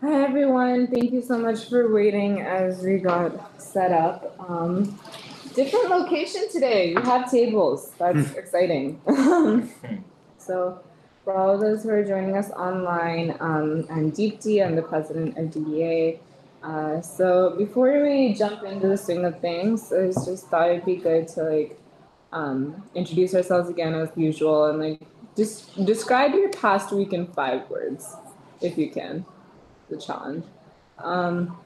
Hi everyone, thank you so much for waiting as we got set up. Different location today. We have tables. That's exciting. So, for all of those who are joining us online, I'm Deepti. I'm the president of DDA. So before we jump into the swing of things, I just thought it'd be good to introduce ourselves again as usual and just describe your past week in 5 words, if you can. The challenge. Um,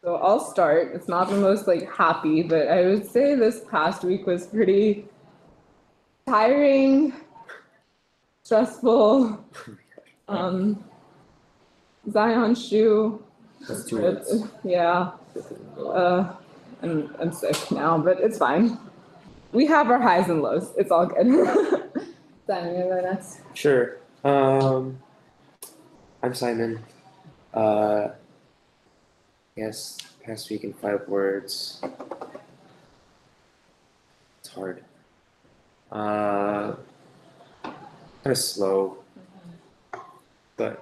so I'll start. It's not the most happy, but I would say this past week was pretty tiring, stressful. Zion shoe. That's 2 words. Yeah. I'm sick now, but it's fine. We have our highs and lows. It's all good. Zion, you go next. Sure. I'm Simon. Yes, past week in 5 words. It's hard. Kind of slow, but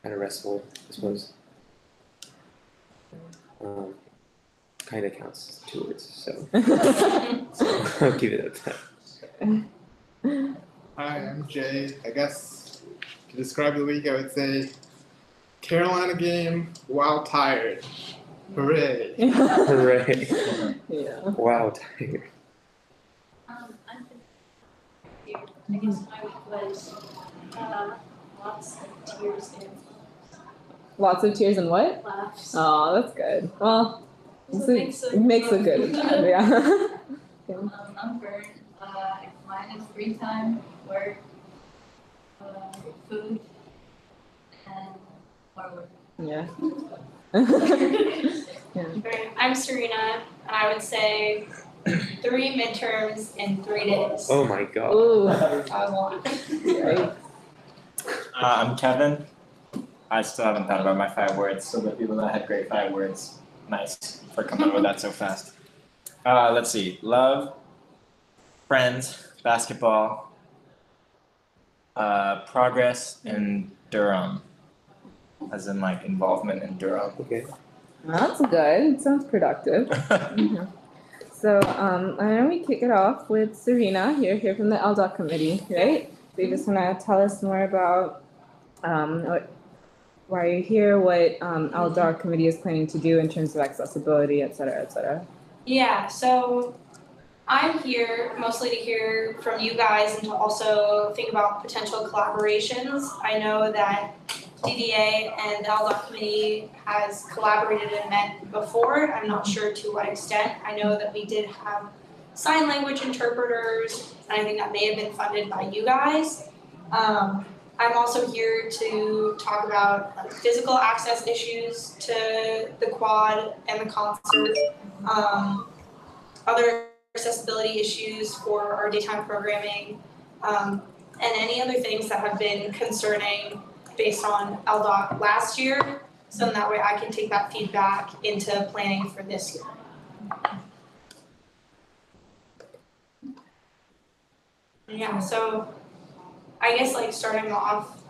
kind of restful, I suppose. Kind of counts as 2 words, so I'll keep it at that. Hi, I'm Jay. I guess to describe the week, I would say Carolina game while tired. Hooray! Hooray! Yeah. Wow, tired. I'm here. I guess my week was lots of tears and Lots of tears and what? laughs. Oh, that's good. Well, It makes a good. Yeah. I'm burnt. Mine is free time, work, food, and more work. Yeah. Great. I'm Serena, and I would say 3 midterms in 3 days. Oh my god. Ooh. That was a lot. Right. I'm Kevin. I still haven't thought about my 5 words, so the people that had great 5 words, nice for coming up with that so fast. Let's see. Love, friends, basketball, progress in Durham, as in involvement in Durham. Okay. That's good. Sounds productive. So, I know we kick it off with Serena. You're here from the LDOC committee, right? So you just want to tell us more about why you're here, what LDOC committee is planning to do in terms of accessibility, et cetera, et cetera. Yeah, so I'm here mostly to hear from you guys and to also think about potential collaborations. I know that DDA and the LDOC committee has collaborated and met before. I'm not sure to what extent. I know that we did have sign language interpreters, and I think that may have been funded by you guys. I'm also here to talk about physical access issues to the quad and the concert, other accessibility issues for our daytime programming, and any other things that have been concerning based on LDOC last year, so that way I can take that feedback into planning for this year. Yeah, so I guess starting off,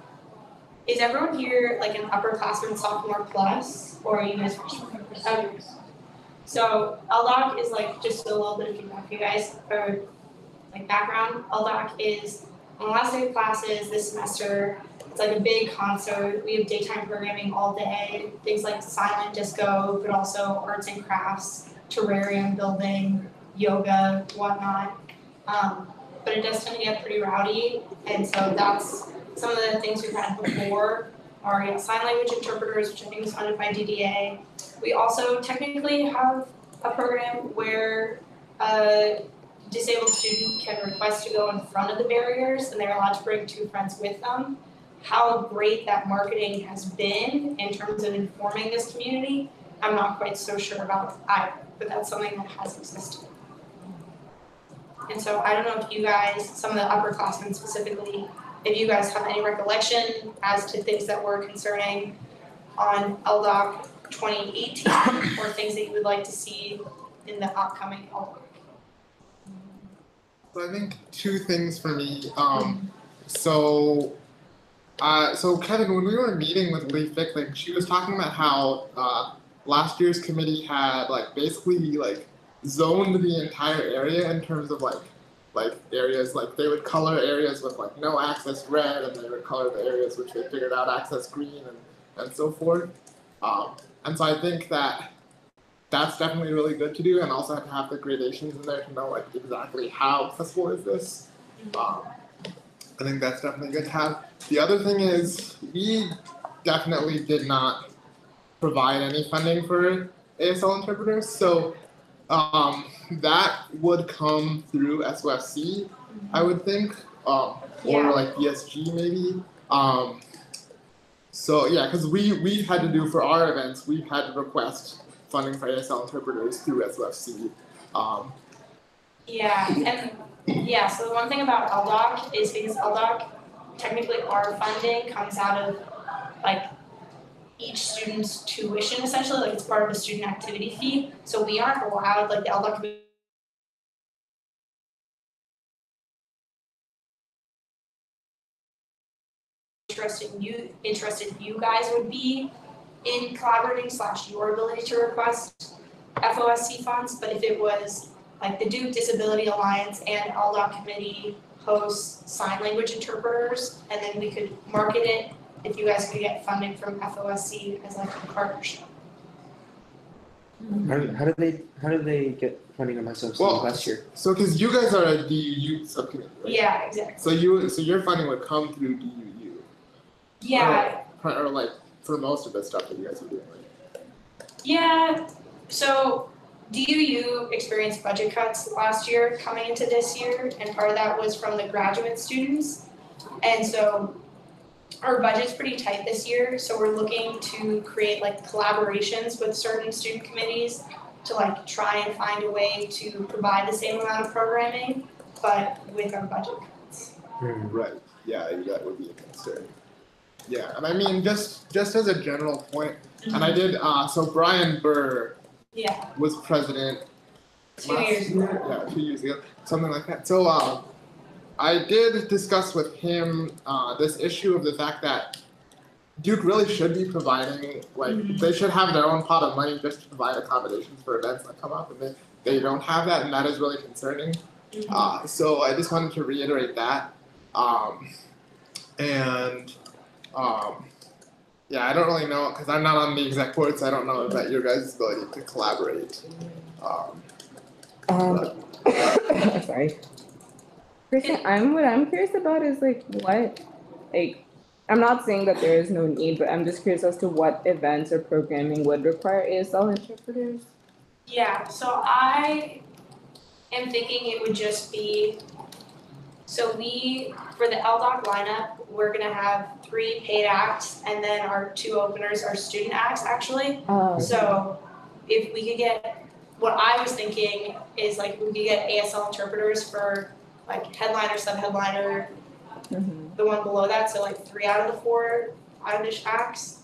is everyone here an upperclassman sophomore plus, or are you guys freshmen? Okay. So LDOC is just a little bit of feedback for you guys, or background. LDOC is on the last day of classes this semester. It's a big concert. We have daytime programming all day, things like silent disco, but also arts and crafts, terrarium building, yoga, whatnot. But it does tend to get pretty rowdy, and so that's some of the things we've had before are sign language interpreters, which I think is funded by DDA. We also technically have a program where a disabled student can request to go in front of the barriers, and they're allowed to bring 2 friends with them. How great that marketing has been in terms of informing this community, I'm not quite so sure about either, but that's something that has existed. And so I don't know if you guys, some of the upperclassmen specifically, if you guys have any recollection as to things that were concerning on LDOC 2018 or things that you would like to see in the upcoming LDOC. So I think 2 things for me. So So Kevin, when we were meeting with Lee Fickling, she was talking about how last year's committee had like basically like zoned the entire area in terms of like areas, like they would color areas with like no access red, and they would color the areas which they figured out access green, and so forth. And so I think that that's definitely really good to do, and also have to have the gradations in there to know like exactly how accessible is this. I think that's definitely good to have. The other thing is we definitely did not provide any funding for ASL interpreters, so that would come through SOFC, I would think, or like BSG maybe. So yeah, because we had to do for our events, we had to request funding for ASL interpreters through SOFC. So the one thing about LDOC is because LDOC, technically our funding comes out of like each student's tuition essentially, like it's part of the student activity fee. So we aren't allowed, like the LDOC interested you guys would be in collaborating / your ability to request FOSC funds, but if it was like the Duke Disability Alliance and LDOC committee hosts sign language interpreters, and then we could market it if you guys could get funding from FOSC as like a partnership. How do they get funding on myself last year? So because you guys are a DUU subcommittee, right? Yeah, exactly. So your funding would come through DUU. Yeah. Or like for most of the stuff that you guys are doing, right? Yeah. So DUU experienced budget cuts last year coming into this year, and part of that was from the graduate students. And so our budget's pretty tight this year, so we're looking to create like collaborations with certain student committees to like try and find a way to provide the same amount of programming, but with our budget cuts. Right. Yeah, that would be a concern. Yeah, and I mean just as a general point, and I did so Brian Burr was president 2 years ago. Yeah, 2 years ago, something like that. So I did discuss with him this issue of the fact that Duke really should be providing, like they should have their own pot of money just to provide accommodations for events that come up, and they don't have that, and that is really concerning. So I just wanted to reiterate that. Yeah, I don't really know, because I'm not on the exec board, so I don't know about your guys' ability to collaborate. Sorry. Kristen, what I'm curious about is I'm not saying that there is no need, but I'm just curious as to what events or programming would require ASL interpreters. Yeah, so I am thinking it would just be, so for the LDOC lineup, we're gonna have 3 paid acts, and then our 2 openers are student acts actually. So if we could get, what I was thinking is like we could get ASL interpreters for like headliner, sub-headliner, the one below that, so like 3 out of the 4 out-of-dish acts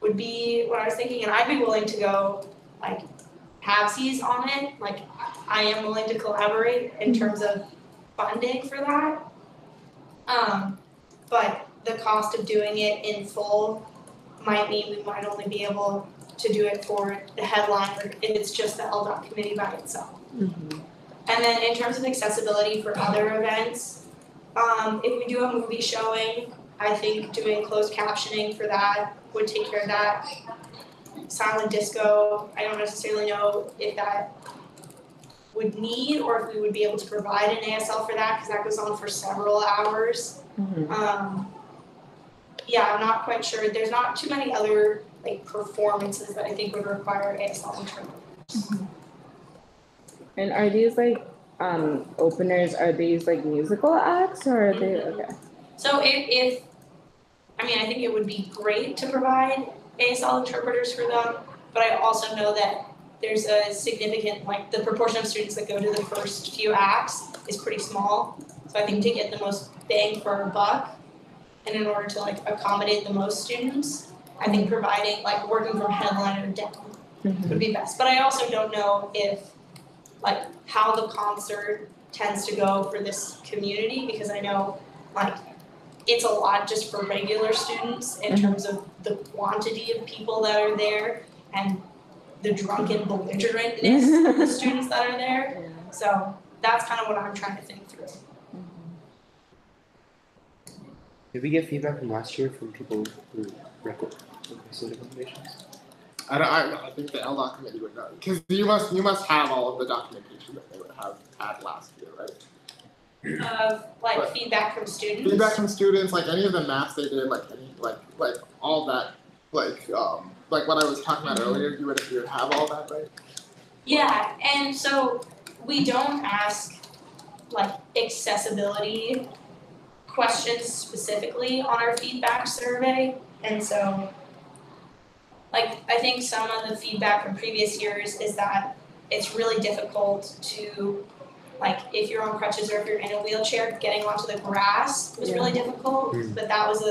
would be what I was thinking, and I'd be willing to go like halvesies on it, like I am willing to collaborate in terms of funding for that. But the cost of doing it in full might mean we might only be able to do it for the headliner if it's just the LDOC committee by itself. And then in terms of accessibility for other events, if we do a movie showing, I think doing closed captioning for that would take care of that. Silent disco, I don't necessarily know if that would need or if we would be able to provide an ASL for that, because that goes on for several hours. Yeah, I'm not quite sure. There's not too many other like performances that I think would require ASL interpreters. And are these like openers? Are these like musical acts or are they okay? So if I think it would be great to provide ASL interpreters for them, but I also know that there's a significant, like the proportion of students that go to the first few acts is pretty small. So I think to get the most bang for our buck, and in order to like accommodate the most students, I think providing like working from headliner down would be best. But I also don't know if like how the concert tends to go for this community, because I know like it's a lot just for regular students in terms of the quantity of people that are there and the drunken belligerentness of the students that are there. Yeah. So that's kind of what I'm trying to think through. Did we get feedback from last year from people who requested accommodations? I think the LDOC committee would know, because you must have all of the documentation that they would have had last year, right? Of like Right. feedback from students. Feedback from students, like any of the maps they did, like any like all that, like what I was talking about earlier, you would have all that, right? Yeah, and so we don't ask like accessibility questions specifically on our feedback survey, and so like I think some of the feedback from previous years is that it's really difficult to, like, if you're on crutches or if you're in a wheelchair, getting onto the grass was really difficult, but that was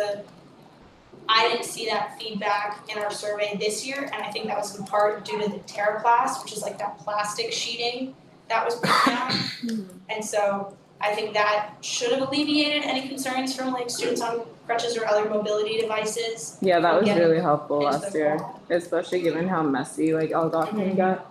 I didn't see that feedback in our survey this year, and I think that was in part due to the TerraPlast, which is like that plastic sheeting that was put down. And so I think that should have alleviated any concerns from like students on crutches or other mobility devices. Yeah, that was Yeah. really helpful Into last the year, fall. especially given how messy like LDOC got.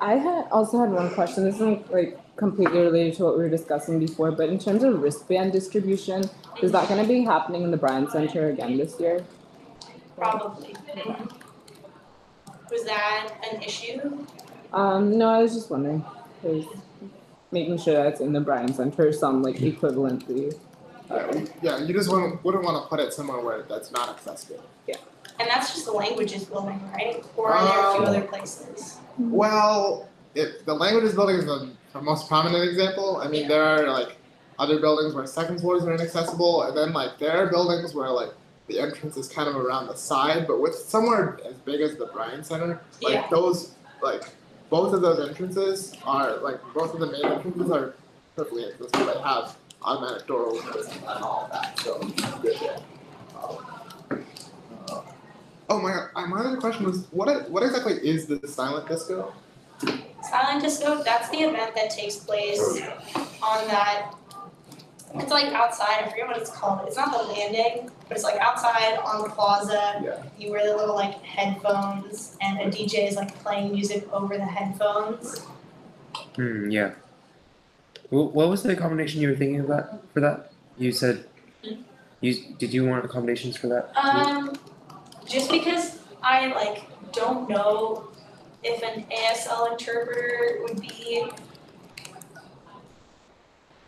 I had also had one question. This isn't like completely related to what we were discussing before, but in terms of wristband distribution, is that going to be happening in the Bryan Center again this year? Probably. Was that an issue? No, I was just wondering, 'cause making sure that it's in the Bryan Center, some like equivalently. Yeah, you just wouldn't want to put it somewhere where that's not accessible. And that's just the languages building, right? Or are there a few other places? Well, the languages building is the most prominent example. I mean, there are like other buildings where second floors are inaccessible, and then like there are buildings where like the entrance is kind of around the side, but with somewhere as big as the Bryan Center, like Yeah. those like both of those entrances are like both of the main entrances are perfectly accessible. They have automatic door openers and all that, so it's good there. Oh my god, my other question was what exactly is the silent disco? Silent Disco, that's the event that takes place on that, it's like outside, I forget what it's called, it's not the landing, but it's like outside on the plaza. Yeah. You wear the little like headphones and a DJ is like playing music over the headphones. Yeah. What was the accommodation you were thinking about for that? You said did you want accommodations for that? Just because I like don't know if an ASL interpreter would be.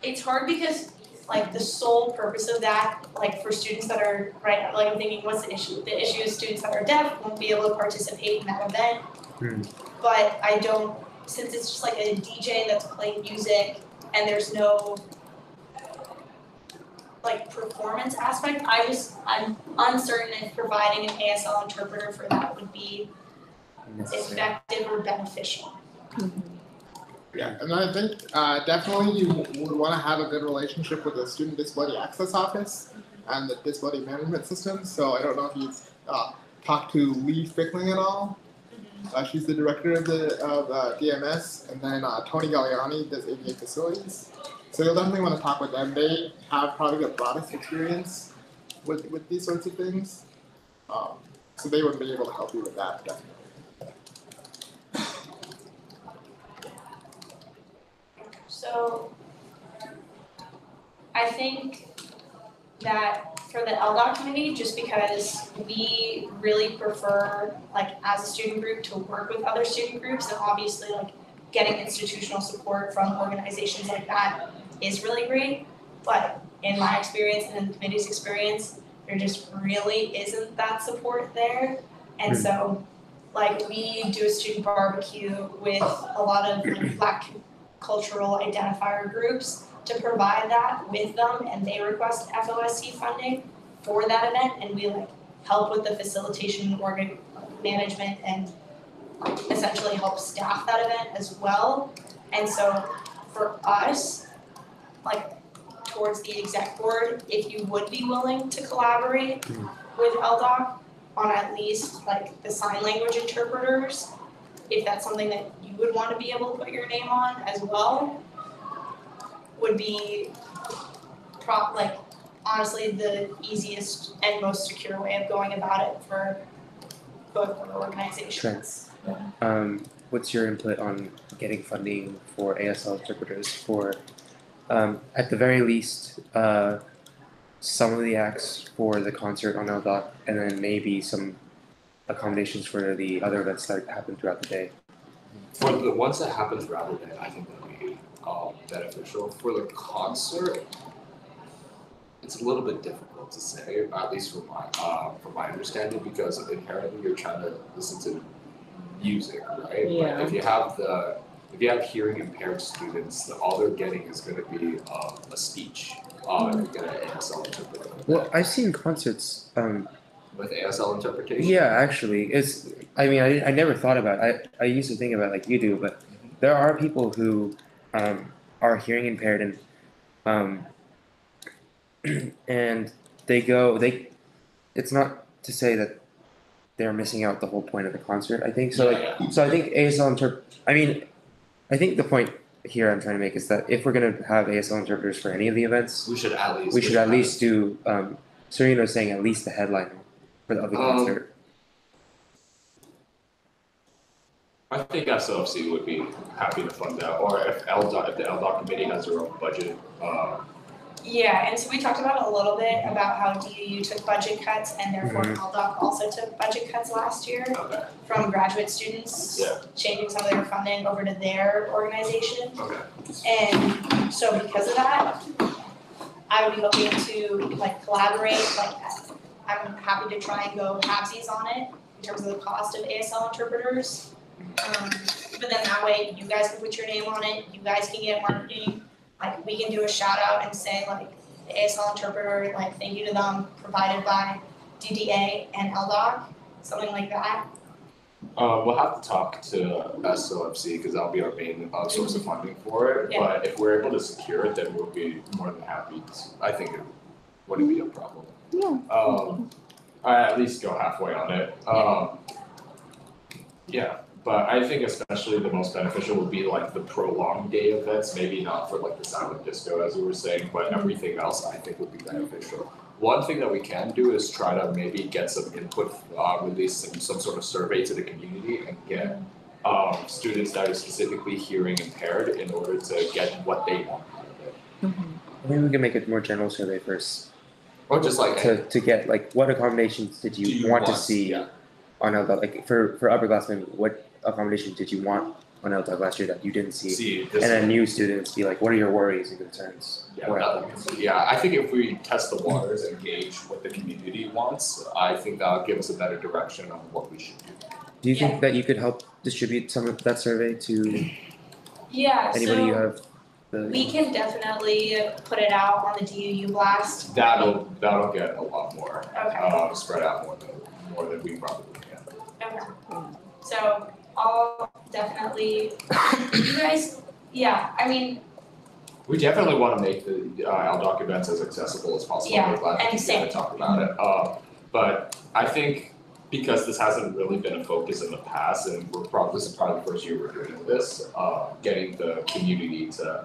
It's hard because like the sole purpose of that, like for students that are right, like I'm thinking, what's the issue? The issue is students that are deaf won't be able to participate in that event. But I don't, since it's just like a DJ that's playing music and there's no like performance aspect, I'm uncertain if providing an ASL interpreter for that would be effective or beneficial. Yeah, and I think definitely you would want to have a good relationship with the Student Disability Access Office and the Disability Management System. So I don't know if you've talked to Lee Fickling at all. She's the director of DMS, and then Tony Galliani does ABA Facilities. So you'll definitely want to talk with them. They have probably the broadest experience with these sorts of things. So they would be able to help you with that, definitely. So I think that for the LDOC committee, just because we really prefer, like as a student group, to work with other student groups, and obviously like getting institutional support from organizations like that is really great. But in my experience and in the committee's experience, there just really isn't that support there. And so like we do a student barbecue with a lot of like Black cultural identifier groups to provide that with them, and they request FOSC funding for that event, and we like help with the facilitation, management, and essentially help staff that event as well. And so for us, like towards the exec board, if you would be willing to collaborate with LDOC on at least like the sign language interpreters, if that's something that you would want to be able to put your name on as well, would be like honestly the easiest and most secure way of going about it for both of the organizations. What's your input on getting funding for ASL interpreters for, at the very least, some of the acts for the concert on LDOC, and then maybe some accommodations for the other events that happen throughout the day? For the ones that happen throughout the day, I think that would be beneficial. For the concert, it's a little bit difficult to say, at least from my understanding, because inherently you're trying to listen to music, right? Yeah. But if you have hearing impaired students, all they're getting is going to be a speech. If you get an ASL interpreter. Well, I've seen concerts. With ASL interpretation. Yeah, actually, I never thought about it. I used to think about it like you do, but there are people who are hearing impaired and and it's not to say that they're missing out the whole point of the concert, I think. So I think ASL I think the point here I'm trying to make is that if we're gonna have ASL interpreters for any of the events, We should at least do Serena saying at least the headliner for the concert. I think SLFC would be happy to fund that, or if the LDOC committee has their own budget. Yeah, and so we talked about it a little bit about how DUU took budget cuts and therefore LDOC also took budget cuts last year Okay. from graduate students, Yeah. changing some of their funding over to their organization. Okay. And so because of that, I would be looking to like collaborate, like I'm happy to try and go halvesies on it in terms of the cost of ASL interpreters. But then that way you guys can put your name on it, you guys can get marketing, like we can do a shout out and say like the ASL interpreter, like thank you to them, provided by DDA and LDOC, something like that. We'll have to talk to SLFC because that'll be our main source of funding for it. Yeah. But if we're able to secure it, then we'll be more than happy to. I think it wouldn't be a problem. Yeah. I at least go halfway on it. Yeah, but I think especially the most beneficial would be like the prolonged day events, maybe not for like the silent disco as we were saying, but everything else I think would be beneficial. One thing that we can do is try to maybe get some input, release some sort of survey to the community and get students that are specifically hearing impaired in order to get what they want out of it. Maybe we can make a more general survey first Or just like to get like what accommodations did you want to see Yeah. on LDOC? Like for upperclassmen, what accommodations did you want on LDOC last year that you didn't see? this And then new students be like, what are your worries and concerns? Yeah, I think if we test the waters and gauge what the community wants, I think that'll give us a better direction on what we should do. Do you think that you could help distribute some of that survey to Yeah, anybody you so have? we can definitely put it out on the DUU blast. That'll get a lot more, Okay. spread out more than we probably can. Okay. So I'll definitely, you guys, yeah, I mean, We definitely want to make the LDOC events as accessible as possible. Yeah, We're glad and to same. talk about it. But I think because this hasn't really been a focus in the past, and this is probably the first year we're doing this, getting the community to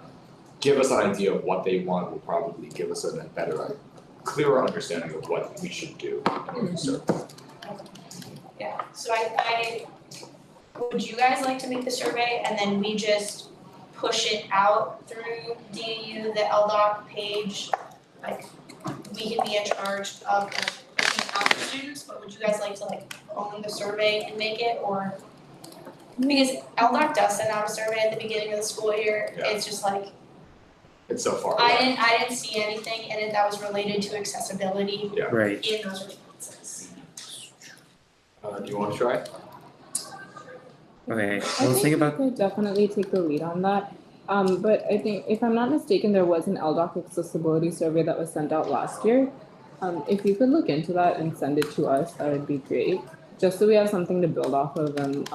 give us an idea of what they want will probably give us a better, clearer understanding of what we should do in order to serve them. yeah, so I, would you guys like to make the survey and then we just push it out through DUU, the LDOC page? Like, we can be in charge of pushing out the students, but would you guys like to like own the survey and make it, or? Because LDOC does send out a survey at the beginning of the school year, Yeah. it's just like, It's so far I away. didn't see anything in it that was related to accessibility Right. in those responses. Do you want to try? Okay. I Well, think think about we could definitely take the lead on that. But I think, if I'm not mistaken, there was an LDOC accessibility survey that was sent out last year. If you could look into that and send it to us, that would be great. Just so we have something to build off of and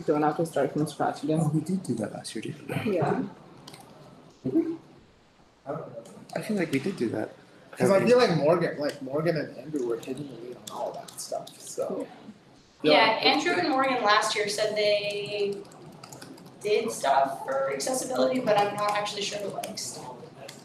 don't have to start from scratch again. we did do that last year, didn't we? Yeah. I feel like we did do that. Because I feel like Morgan and Andrew were taking the lead on all that stuff, so. Yeah, Andrew and Morgan last year said they did stuff for accessibility, but I'm not actually sure what extent.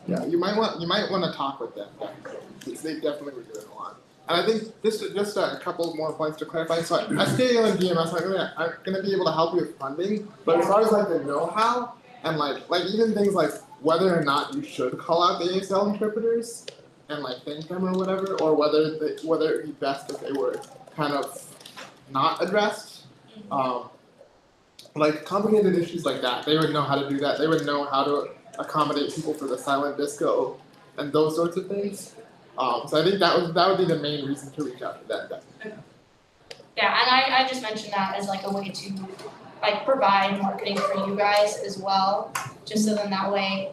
Yeah, you might want to talk with them definitely, because they definitely were doing a lot. And I think just a couple more points to clarify. So SDAO and GMS are gonna be able to help you with funding, but as far as like the know-how and like even things like whether or not you should call out the ASL interpreters and like thank them or whatever, or whether it'd be best if they were kind of not addressed. Like complicated issues like that, they would know how to do that. They would know how to accommodate people for the silent disco and those sorts of things. So I think that would be the main reason to reach out to them. Yeah, and I just mentioned that as like a way to like provide marketing for you guys as well, just so then that way,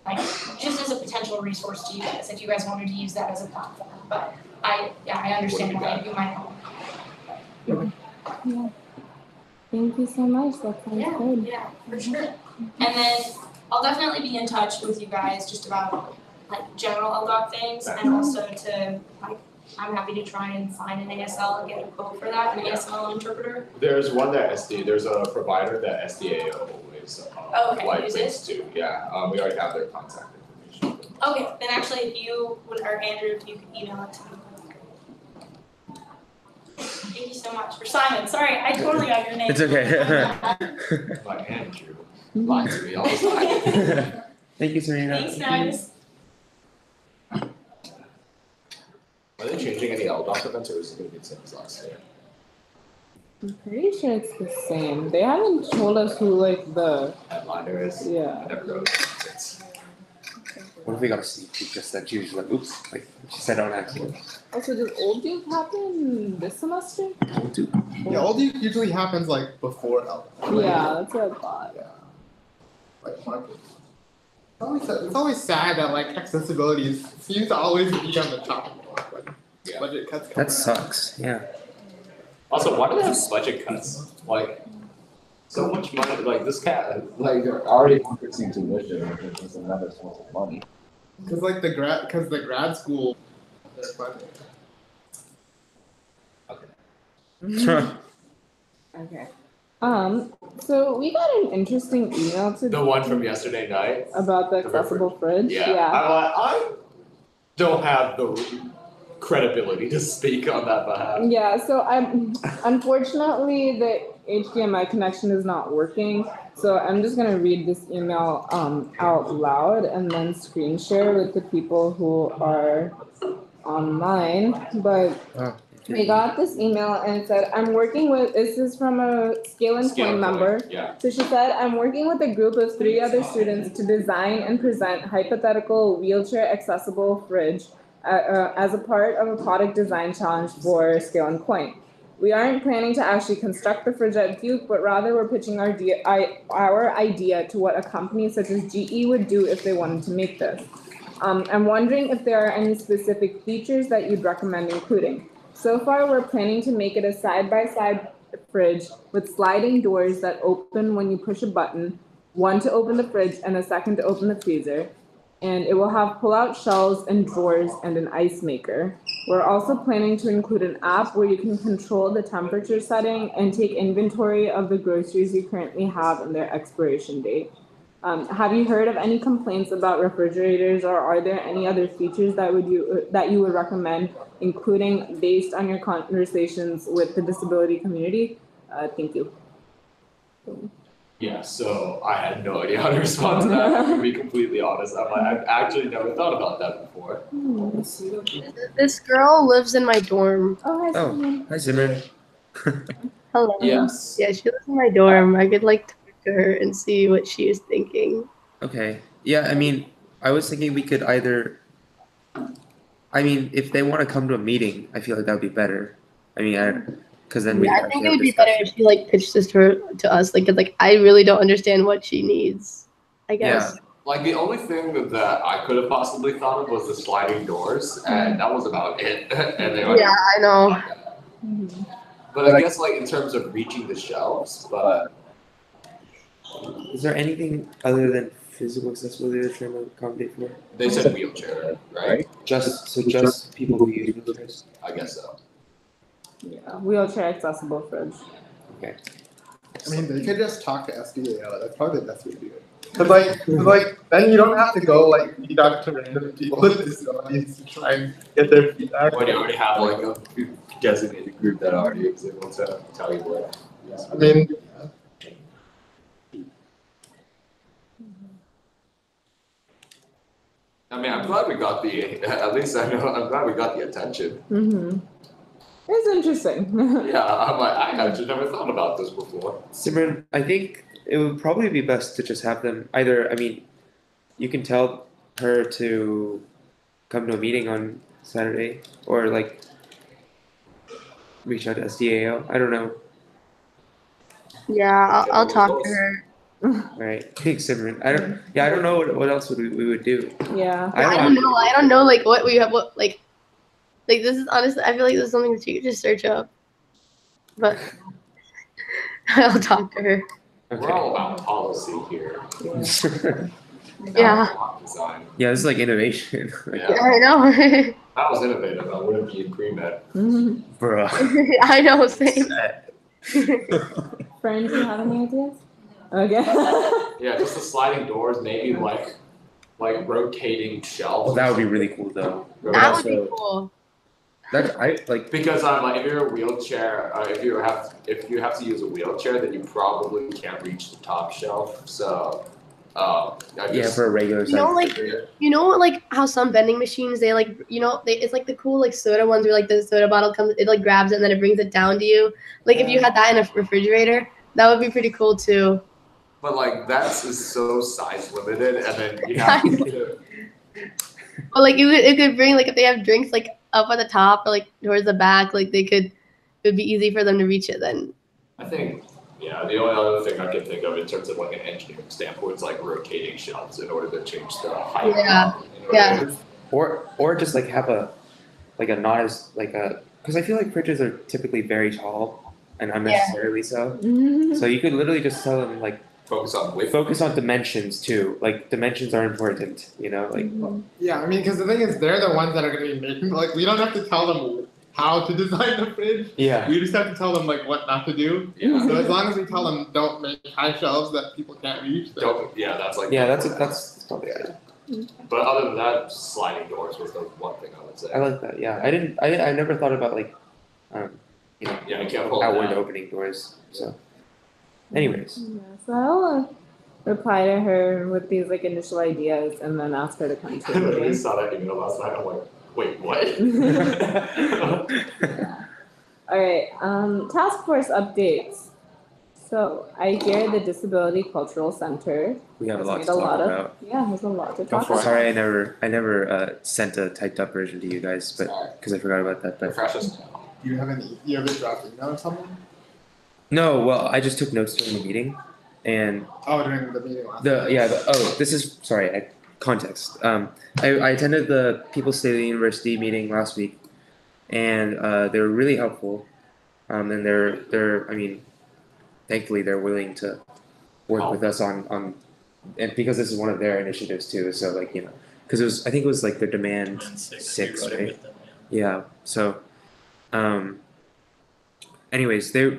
like just as a potential resource to you guys, if you guys wanted to use that as a platform. But I understand why you might not. Yeah. Thank you so much. That sounds good. Yeah, for sure. And then I'll definitely be in touch with you guys just about like general LDOC things, and also to like I'm happy to try and find an ASL and get a quote for that, an ASL interpreter. There's one that there's a provider that SDAO always links to. Yeah, we already have their contact information. Okay, then actually if you would, or Andrew, if you could email it to me. Thank you so much. For Simon, sorry, I totally got your name. It's okay. Like Andrew, lied to me all the time. Thank you, Serena. Thanks, guys. Are they changing any LDOC events, or is it going to be the same as last year? I'm pretty sure it's the same. They haven't told us who like the Headliner is. Yeah. I never go to concerts. What if we got a sneak peek just that she was like, oops, like she said on accident. Also, does Old Duke happen this semester? Old Duke. Yeah, all these usually happens like before help. Yeah, that's what I thought. Yeah. Like market. It's always sad that like accessibility seems to always be on the chopping block when budget cuts. That sucks. Yeah. Also, why do they have budget cuts? Like, so much money. Like this cat. Like they're already increasing tuition, which is another source of money. Because like the grad school, their budget. Okay. So we got an interesting email today. The one from yesterday night. About the accessible fridge. Yeah. I don't have the credibility to speak on that behalf. Yeah, so unfortunately the HDMI connection is not working. So I'm just gonna read this email out loud and then screen share with the people who are online. But we got this email and it said, this is from a Scale and Point member. Yeah. So she said, I'm working with a group of 3 other students to design and present hypothetical wheelchair accessible fridge as a part of a product design challenge for Scale and Point. We aren't planning to actually construct the fridge at Duke, but rather we're pitching our idea to what a company such as GE would do if they wanted to make this. I'm wondering if there are any specific features that you'd recommend including. So far, we're planning to make it a side-by-side fridge with sliding doors that open when you push a button, one to open the fridge and a second to open the freezer. And it will have pull-out shelves and drawers and an ice maker. We're also planning to include an app where you can control the temperature setting and take inventory of the groceries you currently have and their expiration date. Have you heard of any complaints about refrigerators, or are there any other features that you would recommend, including based on your conversations with the disability community? Thank you. Yeah, so I had no idea how to respond to that, to be completely honest. I've actually never thought about that before. This girl lives in my dorm. Oh, Hi, Simran. Hello. Yes. Yeah, she lives in my dorm. I could like talk to her and see what she is thinking. Okay. Yeah, I mean, I was thinking we could either. I mean, if they want to come to a meeting, I feel like that would be better. I mean, because then we. Yeah, I think it would be better if she like pitched this to us. Like I really don't understand what she needs. I guess. Yeah. Like the only thing that I could have possibly thought of was the sliding doors, and that was about it. And they Yeah, I know. But I guess like in terms of reaching the shelves, but. Is there anything other than physical accessibility they're trying to accommodate for? They said wheelchair, right? Just people who use wheelchairs? I guess so. Yeah, wheelchair accessible fridge. Okay. I mean, they could just talk to SDAO. That's probably the best way to do it. Cause then you don't have to go like reach out to random people with disabilities to try and get their feedback. When you already have like a designated group that already is able to tell you what. I mean, I mean, I'm glad we got the, at least I know, I'm glad we got the attention. Mm-hmm. It's interesting. Yeah, I'm like, I actually never thought about this before. Simran, I think it would probably be best to just have them either. I mean, you can tell her to come to a meeting on Saturday, or like reach out to SDAO. I don't know. Yeah, I'll talk to her. Right? Simran. I don't know what else we would do. Yeah. I don't know like what we have like this is honestly I feel like this is something that you could just search up. But I'll talk to her. We're all about policy here. Yeah. Not design. Yeah, this is like innovation. Yeah, I know. If I was innovative, I wouldn't be in pre-med. Mm-hmm. Bro. I know, same. Friends, do you have any ideas? Okay. Yeah, just the sliding doors, maybe like rotating shelves. Well, that would be really cool though. That would be cool. That I like. Because like if you're a wheelchair, if you have to use a wheelchair, then you probably can't reach the top shelf. So, Yeah, for a regular size. You know like how some vending machines they like it's like the cool like soda ones where like the soda bottle comes, it like grabs it and then it brings it down to you. Like if you had that in a refrigerator, that would be pretty cool too. But like that's is so size limited, and then you have to. But like it could bring like if they have drinks like up at the top or like towards the back, like it would be easy for them to reach it then. I think, yeah, the only other thing I can think of in terms of like an engineering standpoint is like rotating shelves in order to change the height. Yeah. Or just like have a not as like a, because I feel like fridges are typically very tall and unnecessarily so. Mm-hmm. So you could literally just tell them like Focus on width. focus on dimensions too. Like dimensions are important, you know. Like yeah, I mean, because the thing is, they're the ones that are going to be making. Like, we don't have to tell them how to design the fridge. yeah. We just have to tell them like what not to do. Yeah. So as long as we tell them don't make high shelves that people can't reach. Then That's like. Yeah, that's probably it. But other than that, sliding doors was the one thing I would say. I like that. Yeah, I never thought about like, you know, Yeah, you can't hold outward that. opening doors. So, anyways, Yeah, so I'll reply to her with these like initial ideas and then ask her to come to a I meeting. saw that email last night. I'm like, wait, what? Yeah. All right. Task force updates. So I hear the Disability Cultural Center we have a has lot made to talk lot about. there's a lot to Go talk for it. about. Sorry, I never sent a typed up version to you guys, but because I forgot about that. But Refresh us. do you have a draft email or something? no, well, I just took notes during the meeting, and Oh, during the meeting last night. this is sorry. Context. I attended the People's State of the University meeting last week, and they were really helpful. And they're I mean, thankfully they're willing to work with us on and because this is one of their initiatives too. So like, you know, because I think it was like their demand 6, right? Yeah. So, anyways, they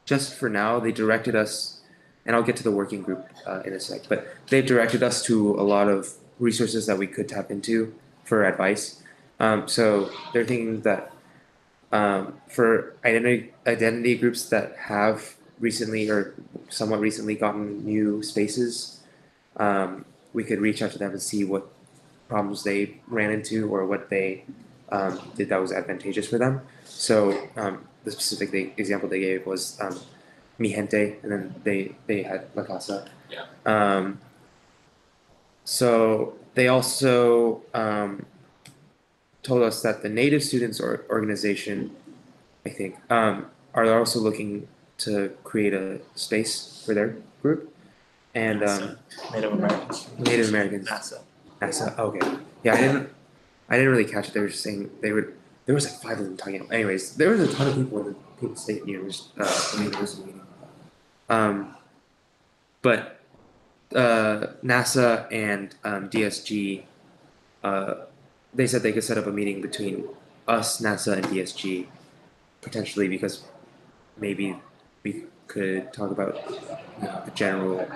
just for now they directed us, and I'll get to the working group in a sec. But they've directed us to a lot of resources that we could tap into for advice. So they're thinking that for identity groups that have recently or somewhat recently gotten new spaces, we could reach out to them and see what problems they ran into or what they did that was advantageous for them. So the specific example they gave was Mi Gente, and then they had La Casa. Yeah. So they also told us that the Native Students Organization, I think, are also looking to create a space for their group, and Native Americans. Native Americans. NASA. Okay. Yeah, I didn't really catch it. They were just saying there was like 5 of them talking. Anyways, there was a ton of people in the People's State University meeting. But NASA and DSG, they said they could set up a meeting between us, NASA, and DSG, potentially because maybe we could talk about the general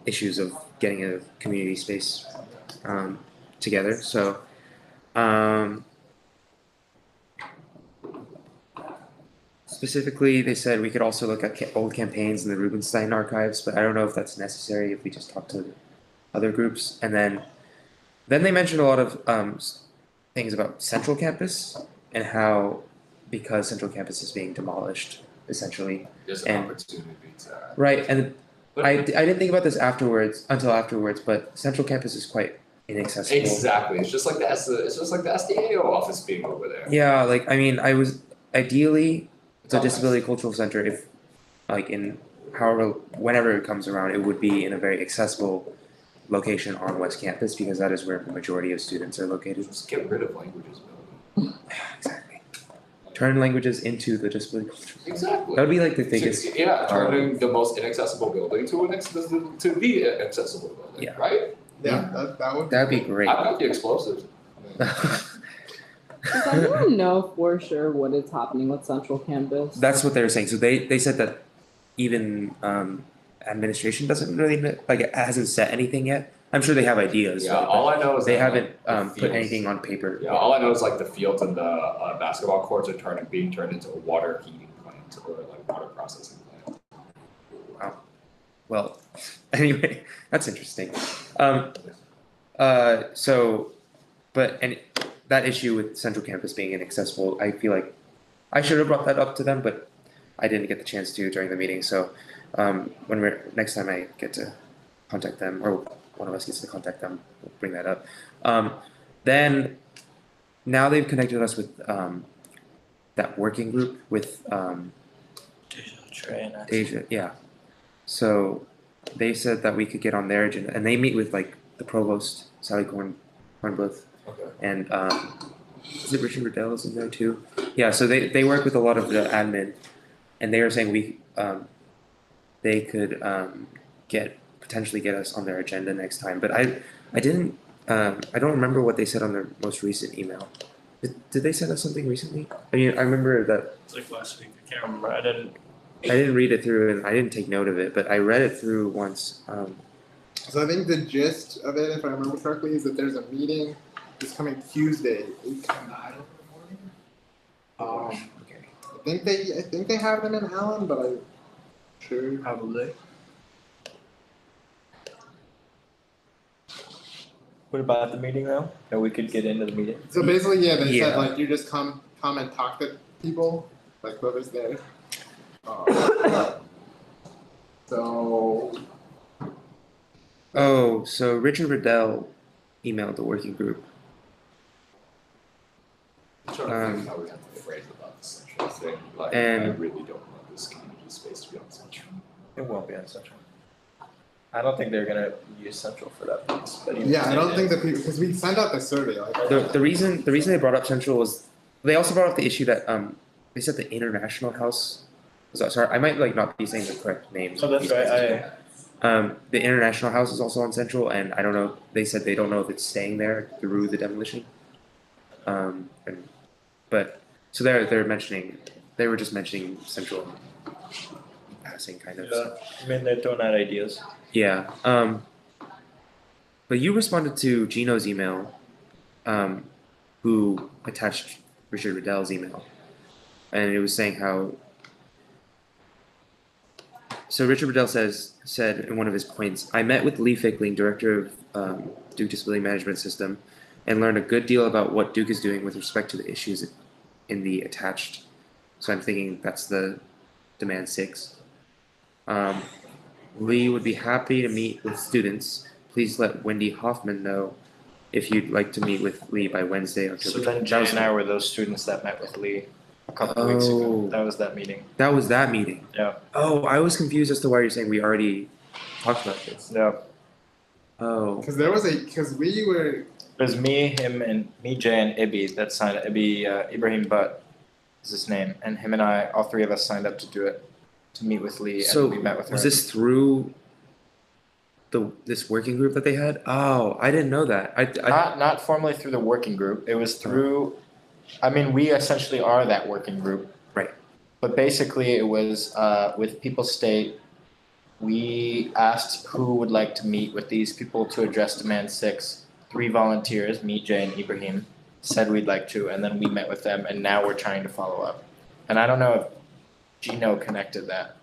issues of getting a community space together. So specifically, they said we could also look at old campaigns in the Rubenstein archives, but I don't know if that's necessary if we just talk to other groups. And then they mentioned a lot of things about Central Campus and how because Central Campus is being demolished, essentially. There's an opportunity to. Right, and I didn't think about this until afterwards, but Central Campus is quite inaccessible. Exactly. It's just like the SDAO office being over there. Yeah, like I mean, I was ideally the Disability Cultural Center, if like in whenever it comes around, it would be in a very accessible location on West Campus because that is where the majority of students are located. Just get rid of languages. Exactly. Turn languages into the Disability Cultural Center. Exactly. That would be like the biggest. Turning the most inaccessible building to the accessible building. Yeah. Right. Yeah, that would. That'd be great. I've got the explosives. Does anyone know for sure what is happening with Central Campus? That's what they were saying. So they said that even administration doesn't really like it hasn't set anything yet. I'm sure they have ideas. Yeah, all I know is they that, haven't like, the put fields- anything on paper. Yeah, all I know is like the fields and the basketball courts are being turned into a water heating plant or like water processing plant. Wow. Well, anyway, that's interesting. And that issue with Central Campus being inaccessible, I feel like I should have brought that up to them, but I didn't get the chance to during the meeting. So next time I get to contact them, or one of us gets to contact them, we'll bring that up. Then now they've connected us with that working group with Asia, yeah. So they said that we could get on their agenda, and they meet with like the provost, Sally Kornbluth, Okay. and is it Richard Riddell is in there too? Yeah, so they work with a lot of the admin, and they were saying they could potentially get us on their agenda next time. But I don't remember what they said on their most recent email. Did they send us something recently? I mean, I remember that. It's like last week. I can't remember. I didn't read it through and I didn't take note of it, but I read it through once. So I think the gist of it, if I remember correctly, is that there's a meeting this coming Tuesday, 8 to 9 in the morning. Okay. I think they have them in Allen, but I'm sure. Probably. What about the meeting though? That we could get into the meeting? So basically, yeah, they Yeah. said like you just come and talk to people, like whoever's there. So Oh, so Richard Riddell emailed the working group. I'm trying to think how we have to phrase about the central thing. Like, And- I really don't want this community space to be on central. It won't be on Central. I don't think they're gonna use Central for that piece. But even yeah, if I they don't did- think that people because we sent out the survey like The reason they brought up Central was they also brought up the issue that they said the International House. Sorry, I might like not be saying the correct name. So that's right. The International House is also on Central, and I don't know. They said they don't know if it's staying there through the demolition. But so they're mentioning. They were just mentioning Central, passing kind of. Yeah, I mean they're throwing out ideas. Yeah. But you responded to Gino's email, who attached Richard Riddell's email, and it was saying how. So Richard Riddell said in one of his points, I met with Lee Fickling, director of Duke Disability Management System, and learned a good deal about what Duke is doing with respect to the issues in the attached. So I'm thinking that's the demand 6. Lee would be happy to meet with students. Please let Wendy Hoffman know if you'd like to meet with Lee by Wednesday, October. So then Jay and I were those students that met with Lee a couple of weeks Oh. ago. That was that meeting. That was that meeting. Yeah. Oh, I was confused as to why you're saying we already talked about this. Yeah. Oh. because we were It was me, him, Jay, and Ibi that signed it. Ibrahim Butt is his name, and him and I, all three of us, signed up to do it, to meet with Lee, So and we met with her. was this through this working group that they had? Oh, I didn't know that. Not formally through the working group. It was through. I mean, we essentially are that working group. Right. But basically, it was with People State, we asked who would like to meet with these people to address demand 6. 3 volunteers, me, Jay, and Ibrahim, said we'd like to, and then we met with them, and now we're trying to follow up. And I don't know if Gino connected that,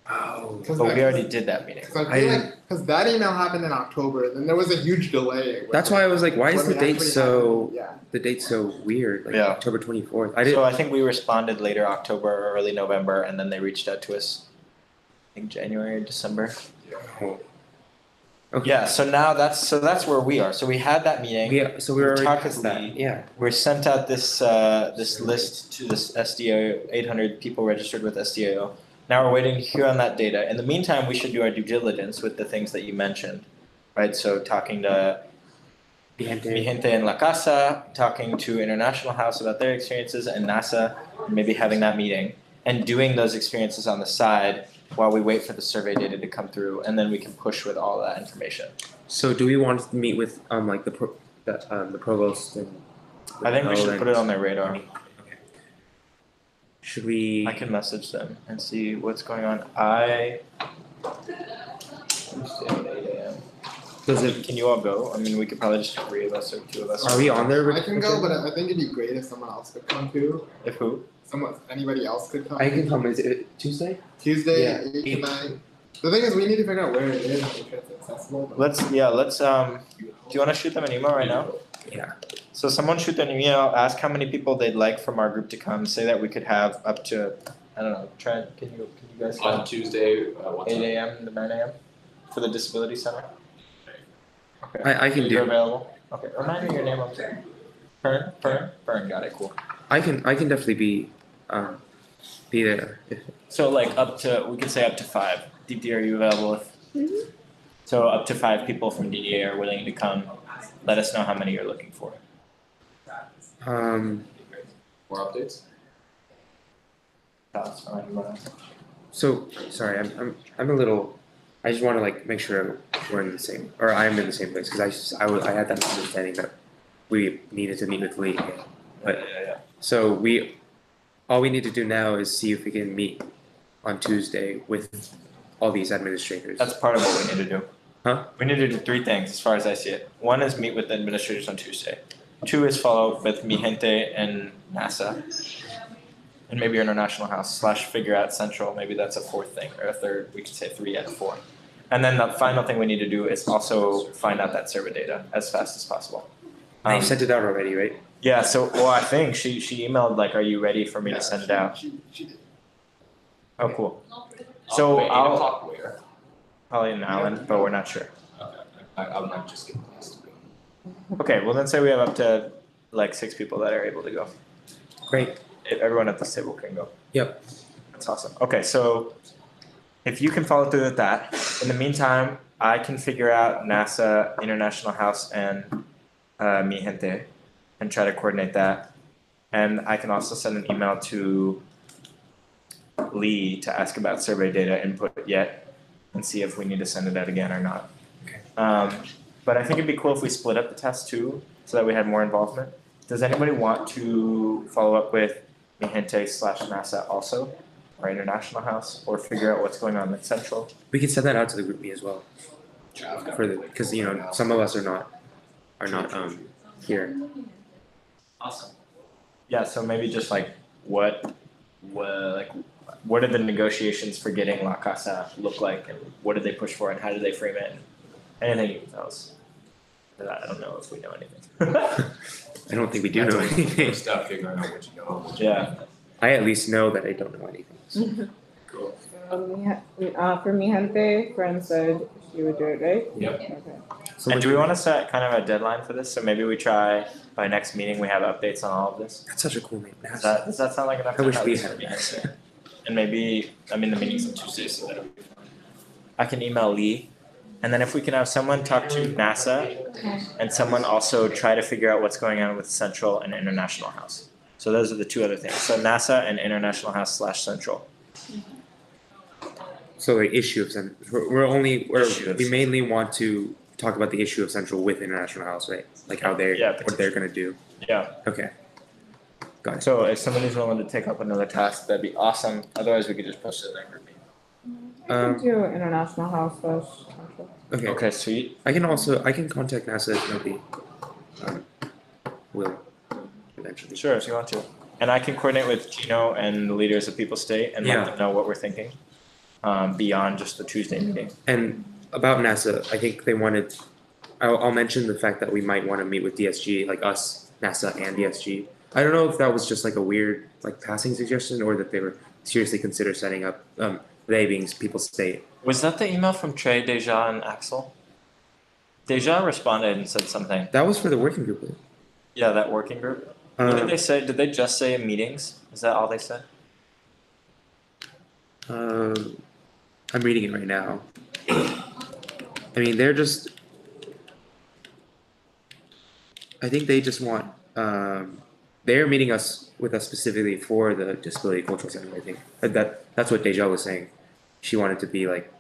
Oh. but we already did that meeting. Because I feel like, because that email happened in October, then there was a huge delay. That's why I was like, why is when the we date actually so had- Yeah. the date's so weird? Like Yeah. October 24th. I So didn't. I think we responded later October or early November, and then they reached out to us, I think January or December. Oh. Okay. Yeah, so now that's where we are. So we had that meeting. So we We're were already talking past that. lead. Yeah. We sent out this list to this SDO, 800 people registered with SDO. Now we're waiting to hear on that data. In the meantime, we should do our due diligence with the things that you mentioned, right? So talking to Mi Gente in La Casa, talking to International House about their experiences, and NASA, maybe having that meeting, and doing those experiences on the side while we wait for the survey data to come through, and then we can push with all that information. So do we want to meet with like the provost and? I think we should put it on their radar. Should we? I can message them and see what's going on. Tuesday at 8 a.m. Does it? Can you all go? I mean, we could probably just 3 of us or 2 of us. Are we on there? I can go, but I think it'd be great if someone else could come too. If who? Anybody else could come. I can come. Is it Tuesday? Tuesday, Yeah. 8 to 9. The thing is, we need to figure out where it is, make sure it's accessible. But Let's do you want to shoot them an email right now? Yeah. So someone shoot them an email, ask how many people they'd like from our group to come, say that we could have up to, I don't know, Trent, can you guys On come? Tuesday, what 8 time? a.m. to 9 a.m. for the disability center? Okay. I can You're do. available? Okay, remind me your name, I'm sorry. Fern, got it, cool. I can definitely be there. So like we could say up to 5. DD, are you available if? So up to 5 people from DDA are willing to come. Let us know how many you're looking for. More updates? That's fine, Brian. So sorry, I'm a little. I just want to like make sure we're in the same, or I'm in the same place because I had that understanding that we needed to meet with Lee. But so all we need to do now is see if we can meet on Tuesday with all these administrators. That's part of what we need to do. Huh? We need to do 3 things as far as I see it. 1 is meet with the administrators on Tuesday. 2 is follow up with Mi Gente and NASA. And maybe International House / figure out Central. Maybe that's a 4th thing, or a 3rd. We could say 3 out of 4. And then the final thing we need to do is also find out that survey data as fast as possible. They sent it out already, right? Yeah. So I think she emailed like, "Are you ready for me to send it out?" She did. Oh, cool. So Wait, 8 I'll o'clock where? probably in Allen, but we're not sure. Okay, I might just get lost. Okay. Well, then say we have up to like 6 people that are able to go. Great. If everyone at this table can go. Yep. That's awesome. Okay, so if you can follow through with that, in the meantime, I can figure out NASA, International House, and Mi Gente, and try to coordinate that. And I can also send an email to Lee to ask about survey data input yet, and see if we need to send it out again or not. Okay. But I think it'd be cool if we split up the test too, so that we had more involvement. Does anybody want to follow up with Mi Gente / NASA also, or International House, or figure out what's going on with Central? We can send that out to the group me as well. Because some of us are not here. Awesome. Yeah, so maybe just like what did the negotiations for getting La Casa look like, and what did they push for, and how did they frame it? Anything you can tell us. I don't know if we know anything. I don't think we do know anything. First step, figuring out what you know. What you Yeah. I at least know that I don't know anything. So. Cool. For Mi Gente, friend said she would do it, right? Yep. Okay. So And what do we want to set kind of a deadline for this? So maybe we try by next meeting we have updates on all of this. That's such a cool name. Does that sound like enough? I wish time? we This had would be nice. And maybe the meeting's on Tuesday, so that'll be fine. I can email Lee, and then if we can have someone talk to NASA, and someone also try to figure out what's going on with Central and International House. So those are the 2 other things. So NASA and International House / Central. So the issue of Central, we mainly want to talk about the issue of Central with International House, right? Like how what they're gonna do. Yeah. Okay. Got it. So if somebody's willing to take up another task, that'd be awesome. Otherwise, we could just post it in our group meeting. We can do International House Fest. Okay. Okay, sweet. I can contact NASA if nobody will eventually. Sure, if you want to. And I can coordinate with Gino and the leaders of People State and Yeah. let them know what we're thinking. Beyond just the Tuesday meeting. And about NASA, I think they wanted. I'll mention the fact that we might want to meet with DSG, like us, NASA, and DSG. I don't know if that was just like a weird like passing suggestion or that they were seriously consider setting up. They being People State. Was that the email from Trey, Deja, and Axel? Deja responded and said something. That was for the working group. Right? Yeah, that working group. What did they say? Did they just say meetings? Is that all they said? I'm reading it right now. I mean, they're just. I think they just want. They're meeting with us specifically for the Disability Cultural Center. I think that's what Deja was saying. She wanted to be like,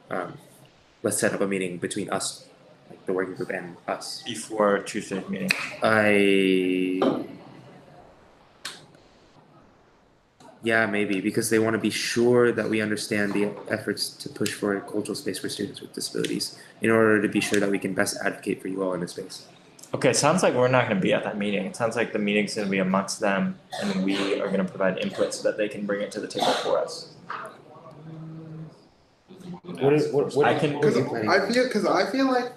let's set up a meeting between us, like the working group, and us. Before Tuesday's meeting. Yeah, maybe because they want to be sure that we understand the efforts to push for a cultural space for students with disabilities, in order to be sure that we can best advocate for you all in this space. Okay, sounds like we're not going to be at that meeting. It sounds like the meeting's going to be amongst them, and we are going to provide input so that they can bring it to the table for us. What I can. Because I feel like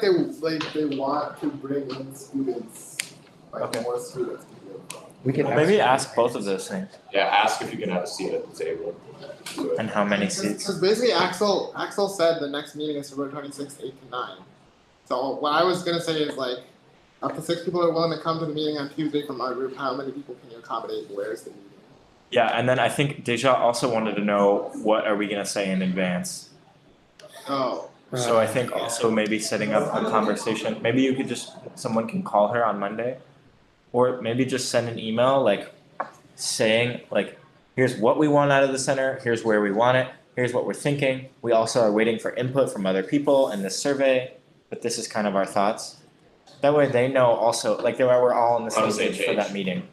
they want to bring in students, like Okay. more students. We can Maybe ask both of those things. Yeah, ask if you can have a seat at the table. And how many seats? Because basically, Axel said the next meeting is February 26th, 8 to 9. So what I was gonna say is like, up to 6 people are willing to come to the meeting on Tuesday from our group. How many people can you accommodate? Where's the meeting? Yeah, and then I think Deja also wanted to know what are we going to say in advance. Oh. So I think also maybe setting up a conversation. Maybe you could someone can call her on Monday, or maybe just send an email like saying like, here's what we want out of the center, here's where we want it, here's what we're thinking. We also are waiting for input from other people in this survey, but this is kind of our thoughts. That way they know also, like we're all on the same page for that meeting.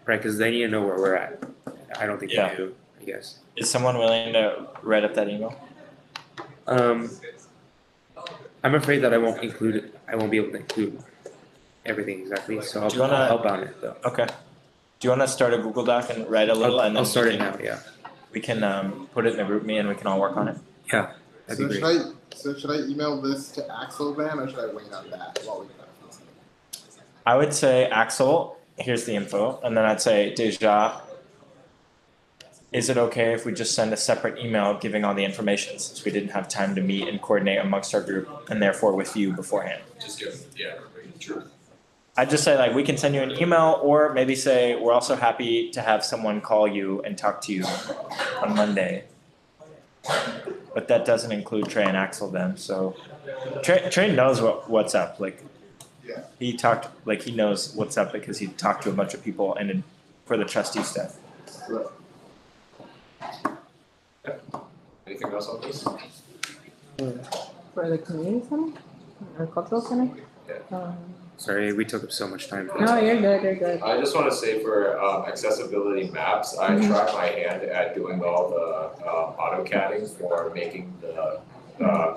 Right, because they need to know where we're at. I don't think Yeah. they do. I guess. Is someone willing to write up that email? I'm afraid that I won't include it. I won't be able to include everything exactly. So Do you I'll wanna- help on it though. Okay. Do you want to start a Google Doc and write a little, and then I'll start we it can- now. Yeah. We can put it in a group me and we can all work on it. Yeah. That'd be So great. should I email this to Axel then, or should I wait on that while we get this? I would say Axel, here's the info, and then I'd say Deja, is it okay if we just send a separate email giving all the information since we didn't have time to meet and coordinate amongst our group and therefore with you beforehand? Just give, yeah, true. I'd just say like we can send you an email, or maybe say we're also happy to have someone call you and talk to you on Monday. But that doesn't include Trey and Axel then, so Trey knows what's up, like Yeah. he knows what's up because he talked to a bunch of people and for the trustee stuff. Right. Anything else on this? For the community center or cultural center? Yeah. Sorry, we took up so much time. For No, this. you're good. You're good. I just want to say for accessibility maps, I tried my hand at doing all the AutoCADing for making the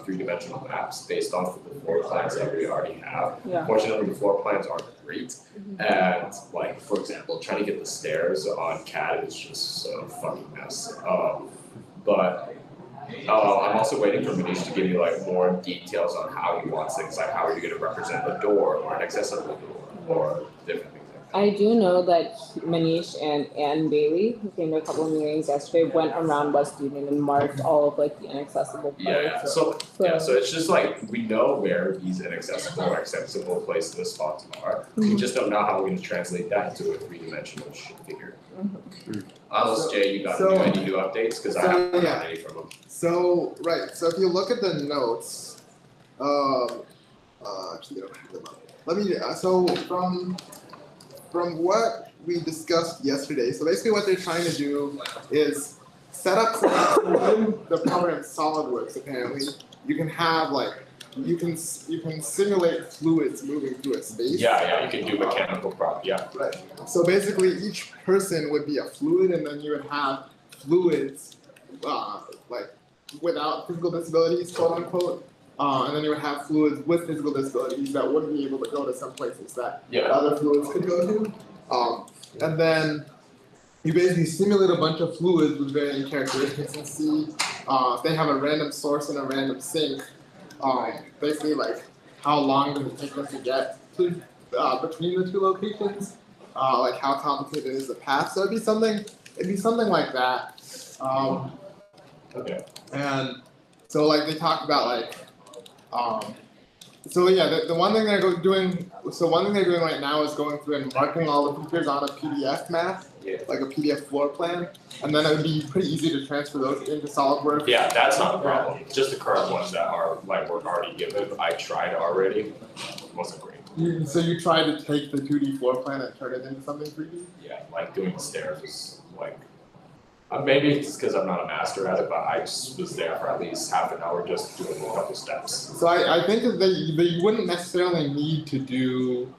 three-dimensional maps based off of the floor plans that we already have. Yeah. Fortunately, the floor plans aren't great, and like for example, trying to get the stairs on CAD is just a fucking mess. But I'm also waiting for Manish to give me like more details on how he wants things, like how are you going to represent a door or an accessible door or different things like that. I do know that Manish and Ann Bailey, who came to a couple of meetings yesterday, went around West Union and marked all of like the inaccessible parts. Yeah. So it's just like we know where these inaccessible or accessible places spots are. We just don't know how we're going to translate that into a three-dimensional figure. Unless Jay, you got any new updates? Because I haven't gotten any from them. So if you look at the notes, actually I don't have them up. Let me. So from what we discussed yesterday, so basically what they're trying to do is set up within the program SolidWorks. Apparently, you can have like you can simulate fluids moving through a space. Yeah, you can do mechanical prop. Yeah. Right. So basically, each person would be a fluid, and then you would have fluids like without physical disabilities, quote unquote. And then you would have fluids with physical disabilities that wouldn't be able to go to some places that other fluids could go to. And then you basically simulate a bunch of fluids with varying characteristics and see if they have a random source and a random sink. Basically, like how long does it take them to get to between the two locations? Like how complicated is the path? So it'd be something like that. Okay. And so like they talk about like so yeah, the one thing they're doing right now is going through and marking all the features on a PDF map, like a PDF floor plan, and then it would be pretty easy to transfer those into SolidWorks. Yeah, that's not a problem. Just the current ones that are like were already given, I tried already. Wasn't great. So you tried to take the 2D floor plan and turn it into something 3D? Yeah, like doing the stairs is like. Maybe it's because I'm not a master at it, but I just was there for at least half an hour just doing a couple steps. So I think that they wouldn't necessarily need to do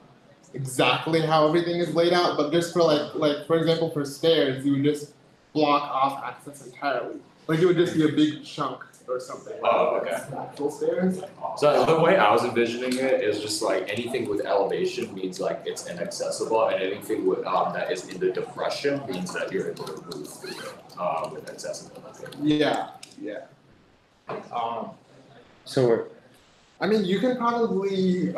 exactly how everything is laid out, but just for like for example for stairs, you would just block off access entirely. Like it would just be a big chunk or something. Oh, okay. Actual stairs. So the way I was envisioning it is just like anything with elevation means like it's inaccessible, and anything with that is in the depression means that you're able to move through it with accessibility. Yeah. So I mean, you can probably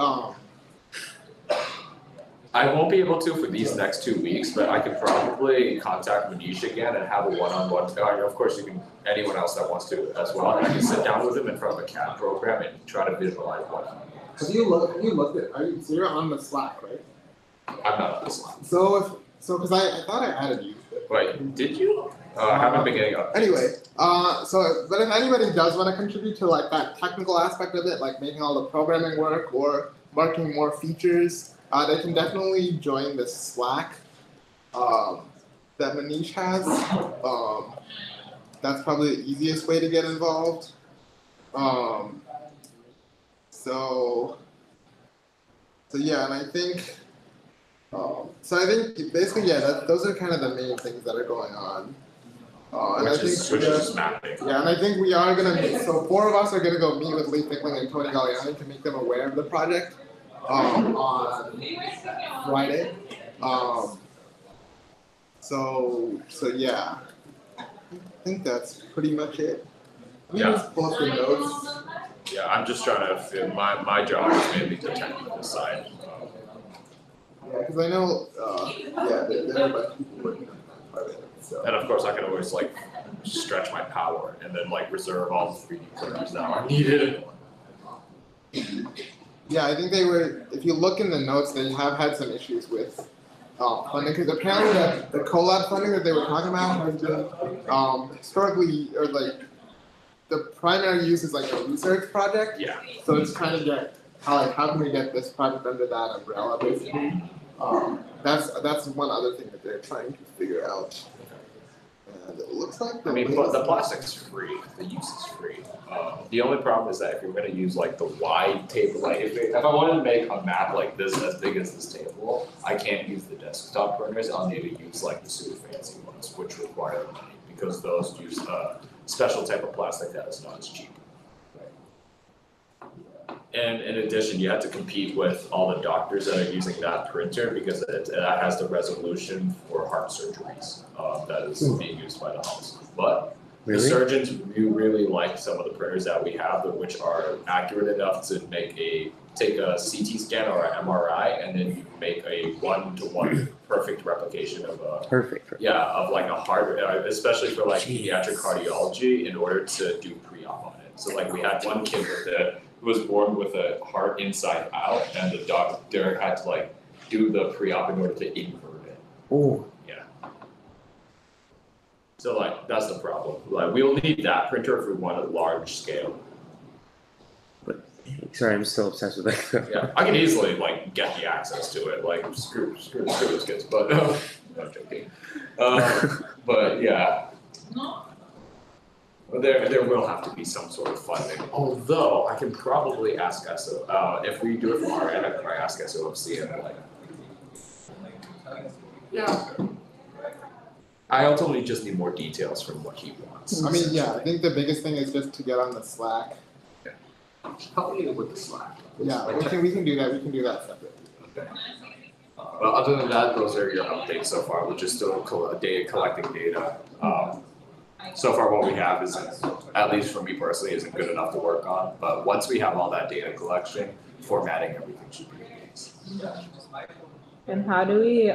I won't be able to for these next 2 weeks, but I could probably contact Manish again and have a one-on-one. Of course, you can. Anyone else that wants to as well. And I can sit down with him in front of a CAD program and try to visualize what he needs. Have you looked at? So you're on the Slack, right? I'm not on this line. So because I thought I added you. Wait, did you? I haven't been getting up. Anyway, but if anybody does want to contribute to like that technical aspect of it, like making all the programming work or marking more features, they can definitely join the Slack that Manish has. That's probably the easiest way to get involved. So yeah, and I think basically those are kind of the main things that are going on. And Which I think is just mapping. Yeah, and I think we are gonna meet. So 4 of us are gonna go meet with Lee Fickling and Tony Galliani to make them aware of the project on Friday. So yeah, I think that's pretty much it. Let me just pull up the notes. Yeah, I'm just trying to fit my job is mainly the technical side. Yeah, because I know, there are a bunch of people working on that part of it. So. And of course, I can always like stretch my power and then like reserve all the 3D printers that are needed. Yeah, I think they were. If you look in the notes, they have had some issues with funding because apparently the collab funding that they were talking about has been historically or like the primary use is like a research project. Yeah. So it's trying to get how can we get this project under that umbrella basically. That's one other thing that they're trying to figure out. And it looks like I mean, but the plastic's free. The use is free. The only problem is that if you're going to use like the wide table, like if I wanted to make a map like this as big as this table, I can't use the desktop printers. I'll need to use like the super fancy ones, which require money because those use a special type of plastic that is not as cheap. And in addition, you have to compete with all the doctors that are using that printer because it has the resolution for heart surgeries that is being used by the house. But the surgeons really like some of the printers that we have, which are accurate enough to take a CT scan or an MRI, and then you make a one-to-one perfect replication of of like a heart, especially for like pediatric cardiology, in order to do pre-op on it. So like we had one kid with it who was born with a heart inside out, and the doctor had to like do the pre-op in order to invert it. Oh. Yeah. So like that's the problem. Like we'll need that printer if we want a large scale. But sorry, I'm still obsessed with that. Yeah, I can easily like get the access to it. Like screw those kids, but no, I'm joking. But yeah. There will have to be some sort of funding. Although I can probably ask SO if we do it from our end, I can probably ask SOFC and like. Yeah. I ultimately just need more details from what he wants. I mean, yeah, I think the biggest thing is just to get on the Slack. Help me with the Slack. Yeah, we can do that. We can do that separately. Okay. Well, other than that, those are your updates so far. We're just still collecting data. So far, what we have is, at least for me personally, isn't good enough to work on. But once we have all that data collection, formatting everything should be easy. And how do we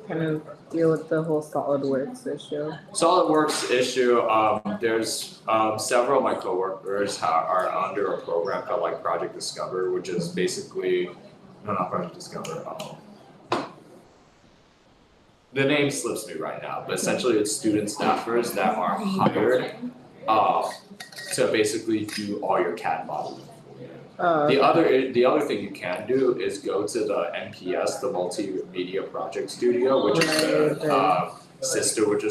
kind of deal with the whole SolidWorks issue? SolidWorks issue, there's several of my coworkers are under a program called like Project Discover, which is basically, no, not Project Discover. The name slips me right now, but essentially it's student staffers that are hired to basically do all your CAD modeling. The other thing you can do is go to the MPS, the Multimedia Project Studio, which is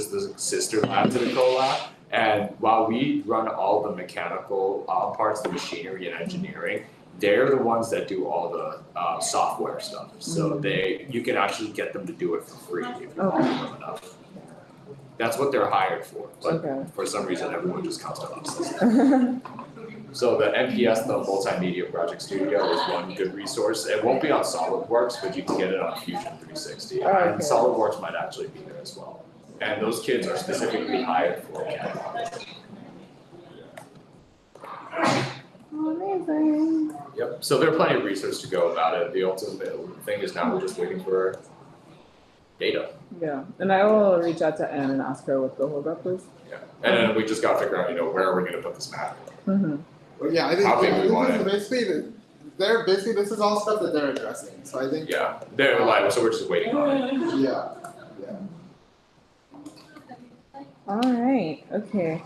the sister lab to the co-lab. And while we run all the mechanical parts, the machinery and engineering, they're the ones that do all the software stuff. So you can actually get them to do it for free if you pay them enough. That's what they're hired for, but for some reason everyone just comes to us. So the MPS, the Multimedia Project Studio, is one good resource. It won't be on SolidWorks, but you can get it on Fusion 360. And SolidWorks might actually be there as well. And those kids are specifically hired for CAD. Amazing. Yep, so there are plenty of research to go about it. The ultimate thing is now we're just waiting for data. Yeah, and I will reach out to Anne and ask her what the holdup is. Yeah, and then we just gotta figure out, where are we gonna put this map? Well, yeah, I think How big we want it. basically this is all stuff that they're addressing. So I think Yeah, they're live, so we're just waiting on it. yeah. All right, okay.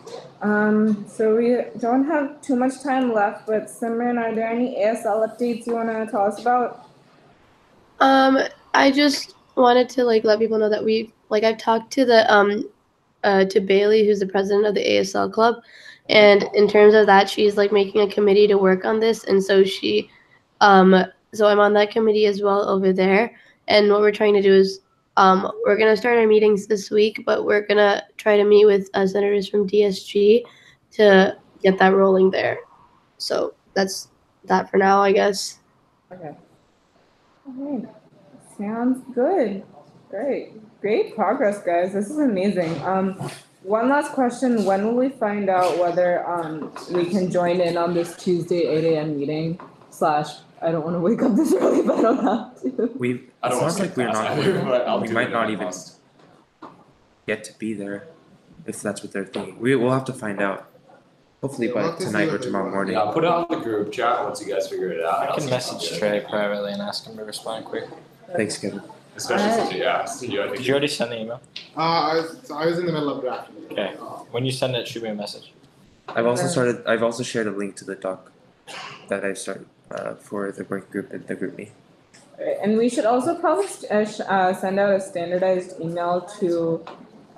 So we don't have too much time left, but Simran, are there any ASL updates you want to tell us about? I just wanted to let people know that I've talked to the to Bailey, who's the president of the ASL club, and in terms of that, she's making a committee to work on this, and so so I'm on that committee as well over there, and what we're trying to do is we're gonna start our meetings this week, but we're gonna try to meet with senators from DSG to get that rolling there. So that's that for now, I guess. Okay. All right. Sounds good. Great progress, guys. This is amazing. One last question. When will we find out whether we can join in on this Tuesday 8 a.m. meeting / I don't want to wake up this early, but I don't have to. It sounds like we're not. We might not even get to be there, if that's what they're thinking. We'll have to find out. Hopefully by tonight or tomorrow morning. Yeah, put it on the group chat once you guys figure it out. I can message Trey privately and ask him to respond quick. Thanks, Kevin. Especially since you Did you already send the email? I was in the middle of drafting. Okay. When you send it, shoot me a message. I've also shared a link to the doc that I started for the work group and the group me. And we should also probably send out a standardized email to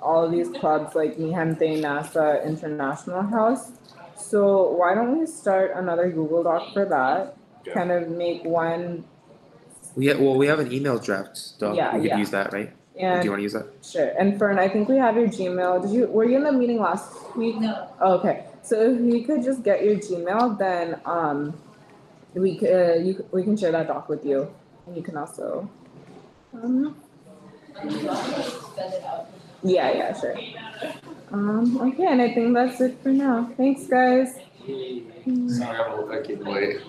all these clubs like Nihante, NASA, International House. So why don't we start another Google Doc for that? Okay. Kind of make one. We have an email draft doc. We could use that, right? And do you want to use that? Sure. And Fern, I think we have your Gmail. Were you in the meeting last week? No. Oh, okay. So if you could just get your Gmail, then we can share that doc with you, and you can also. Yeah, sure. Okay, and I think that's it for now. Thanks, guys. Sorry, I keep late.